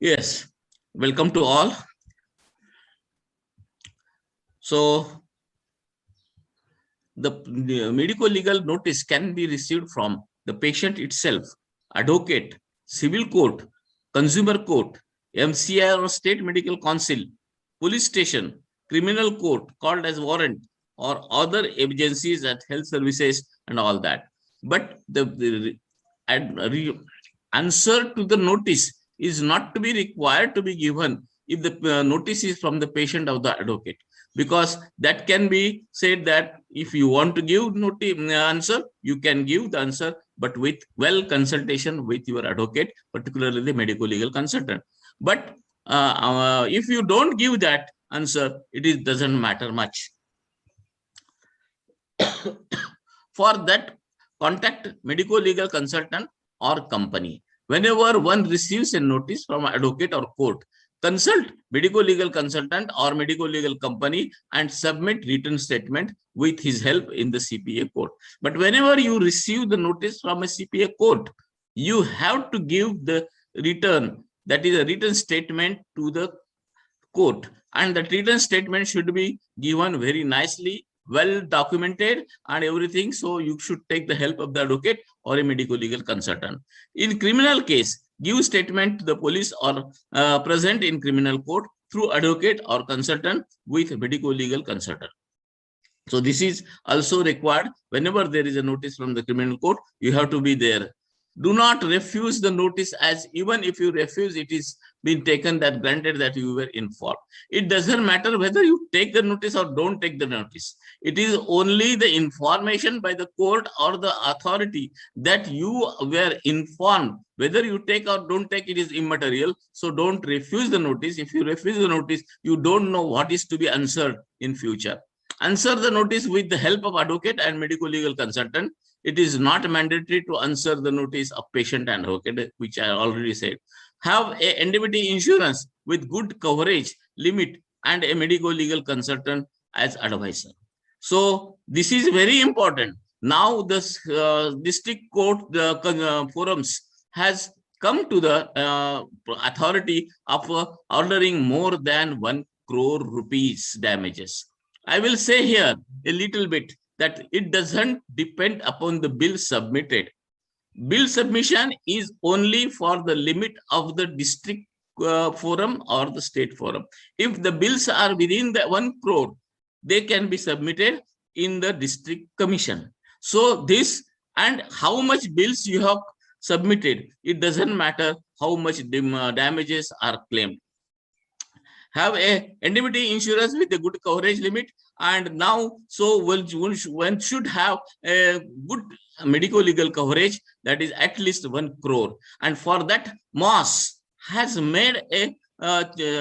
Yes, welcome to all. So, the medico-legal notice can be received from the patient itself, advocate, civil court, consumer court, MCI or state medical council, police station, criminal court called as warrant, or other agencies at health services and all that. But the answer to the notice is not to be required to be given if the notice is from the patient or the advocate, because that can be said that if you want to give notice answer, you can give the answer, but with well consultation with your advocate, particularly the medical legal consultant. But if you don't give that answer, it is doesn't matter much. For that, contact medical legal consultant or company. Whenever one receives a notice from advocate or court, consult medical legal consultant or medical legal company and submit written statement with his help in the CPA court. But whenever you receive the notice from a CPA court, you have to give the return, that is a written statement to the court, and the written statement should be given very nicely, well documented and everything. So you should take the help of the advocate or a medical legal consultant. In criminal case, give statement to the police or present in criminal court through advocate or consultant with medical legal consultant. So this is also required. Whenever there is a notice from the criminal court, you have to be there. Do not refuse the notice, as even if you refuse, it is been taken that granted that you were informed. It doesn't matter whether you take the notice or don't take the notice. It is only the information by the court or the authority that you were informed. Whether you take or don't take, it is immaterial. So don't refuse the notice. If you refuse the notice, you don't know what is to be answered in future. Answer the notice with the help of advocate and medical legal consultant. It is not mandatory to answer the notice of patient and advocate, which I already said. Have a indemnity insurance with good coverage limit and a medical legal consultant as advisor. So this is very important. Now the district court forums has come to the authority of ordering more than 1 crore rupees damages. I will say here a little bit that it doesn't depend upon the bill submitted. Bill submission is only for the limit of the district forum or the state forum. If the bills are within the 1 crore, they can be submitted in the district commission. So this, and how much bills you have submitted, it doesn't matter how much damages are claimed. Have a indemnity insurance with a good coverage limit, and now so one should have a good medical legal coverage, that is at least 1 crore. And for that, MOS has made a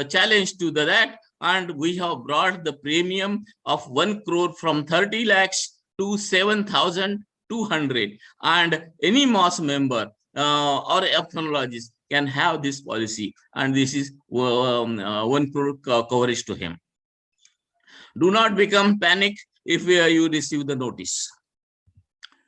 challenge to that, and we have brought the premium of 1 crore from 30 lakhs to 7,200, and any MOS member or ophthalmologist can have this policy, and this is 1 crore coverage to him. Do not become panic if you receive the notice.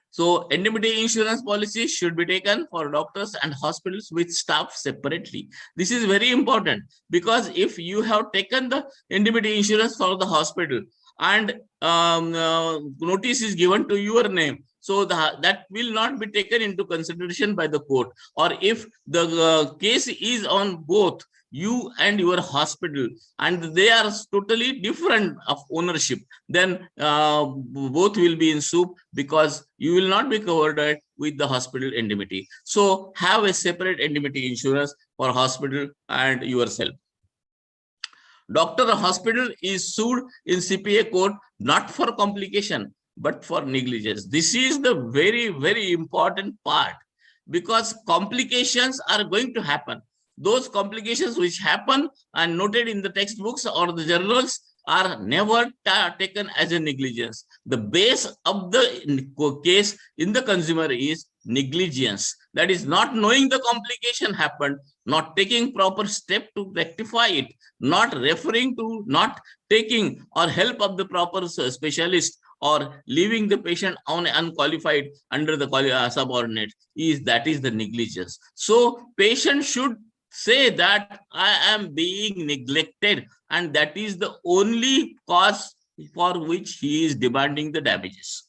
So indemnity insurance policy should be taken for doctors and hospitals with staff separately. This is very important, because if you have taken the indemnity insurance for the hospital and notice is given to your name, so that will not be taken into consideration by the court. Or if the case is on both you and your hospital, and they are totally different of ownership, then both will be in soup, because you will not be covered with the hospital indemnity. So have a separate indemnity insurance for hospital and yourself. Doctor or hospital is sued in CPA court not for complication but for negligence. This is the very, very important part, because complications are going to happen. Those complications which happen and noted in the textbooks or the journals are never taken as a negligence. The base of the case in the consumer is negligence. That is not knowing the complication happened, not taking proper step to rectify it, not referring to, not taking or help of the proper specialist, or leaving the patient on unqualified under the subordinate, that is the negligence. So patient should say that I am being neglected, and that is the only cause for which he is demanding the damages.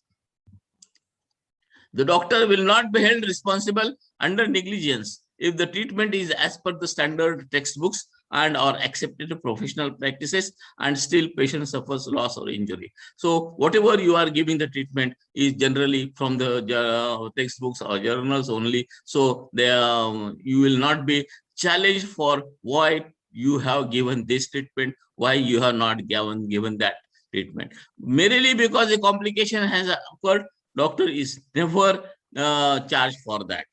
The doctor will not be held responsible under negligence if the treatment is as per the standard textbooks and or accepted professional practices, and still patient suffers loss or injury. So whatever you are giving the treatment is generally from the textbooks or journals only. So you will not be challenged for why you have given this treatment, why you have not given that treatment. Merely because a complication has occurred, doctor is never charged for that.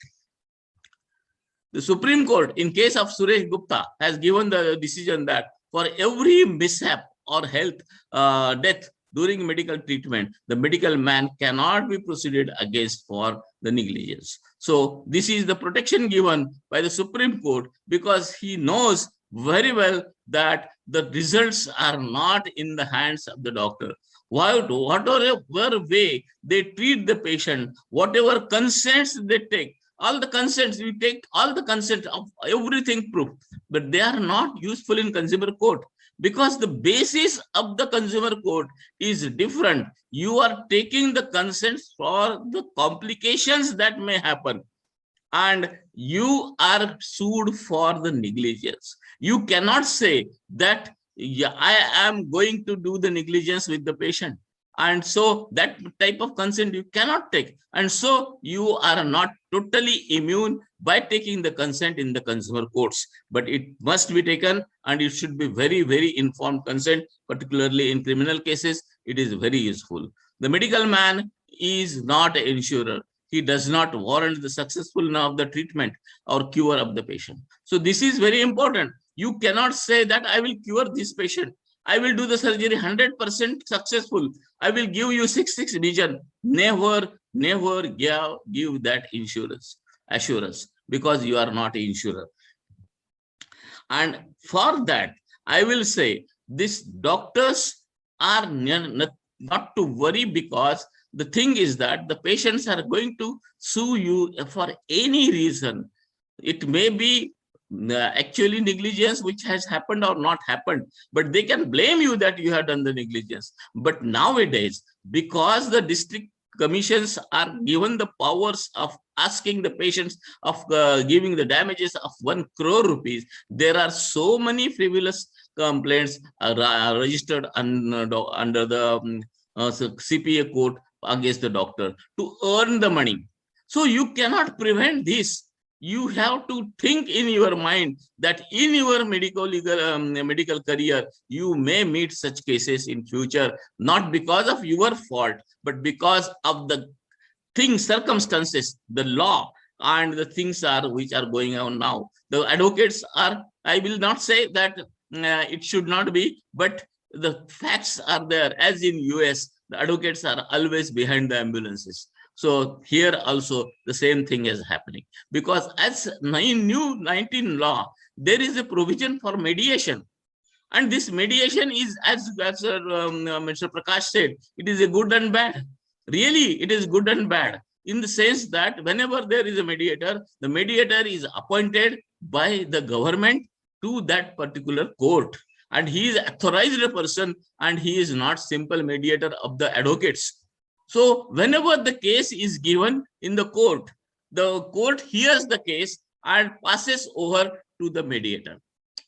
The Supreme Court, in case of Suresh Gupta, has given the decision that for every mishap or health death during medical treatment, the medical man cannot be proceeded against for the negligence. So this is the protection given by the Supreme Court, because he knows very well that the results are not in the hands of the doctor. Whatever way they treat the patient, whatever consents they take, all the consents, we take all the consent of everything proof, but they are not useful in consumer court, because the basis of the consumer court is different. You are taking the consents for the complications that may happen, and you are sued for the negligence. You cannot say that, yeah, I am going to do the negligence with the patient, and so that type of consent you cannot take, and so you are not totally immune by taking the consent in the consumer courts, but it must be taken, and it should be very, very informed consent. Particularly in criminal cases, it is very useful. The medical man is not an insurer. He does not warrant the successfulness of the treatment or cure of the patient. So this is very important. You cannot say that I will cure this patient, I will do the surgery 100% successful, I will give you 6/6 vision. Never give that assurance, because you are not an insurer. And for that, I will say these doctors are not to worry, because the thing is that the patients are going to sue you for any reason. It may be actually negligence which has happened or not happened, but they can blame you that you have done the negligence. But nowadays, because the district commissions are given the powers of asking the patients of giving the damages of 1 crore rupees, there are so many frivolous complaints registered under the CPA court against the doctor to earn the money. So you cannot prevent this. You have to think in your mind that in your medical career, you may meet such cases in future, not because of your fault, but because of the circumstances, the law, and the things which are going on now. The advocates are, I will not say that it should not be, but the facts are there. As in US, the advocates are always behind the ambulances. So here also the same thing is happening, because as new 19 law, there is a provision for mediation. And this mediation is, as Mr. Prakash said, it is a good and bad. Really, it is good and bad, in the sense that whenever there is a mediator, the mediator is appointed by the government to that particular court, and he is authorized a person, and he is not simple mediator of the advocates. So whenever the case is given in the court hears the case and passes over to the mediator.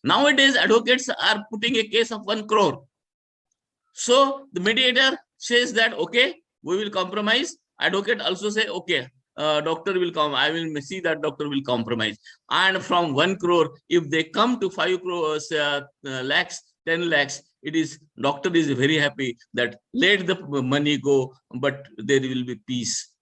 Nowadays, advocates are putting a case of 1 crore. So the mediator says that, okay, we will compromise. Advocate also say, okay, doctor will come. I will see that doctor will compromise. And from 1 crore, if they come to 5 crores, lakhs, 10 lakhs, it is, doctor is very happy that let the money go, but there will be peace,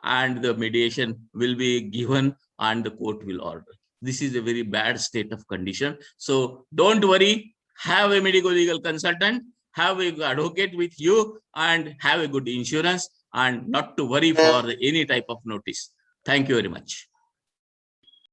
and the mediation will be given, and the court will order. This is a very bad state of condition. So don't worry, have a medical legal consultant, have an advocate with you, and have a good insurance, and not to worry for any type of notice. Thank you very much.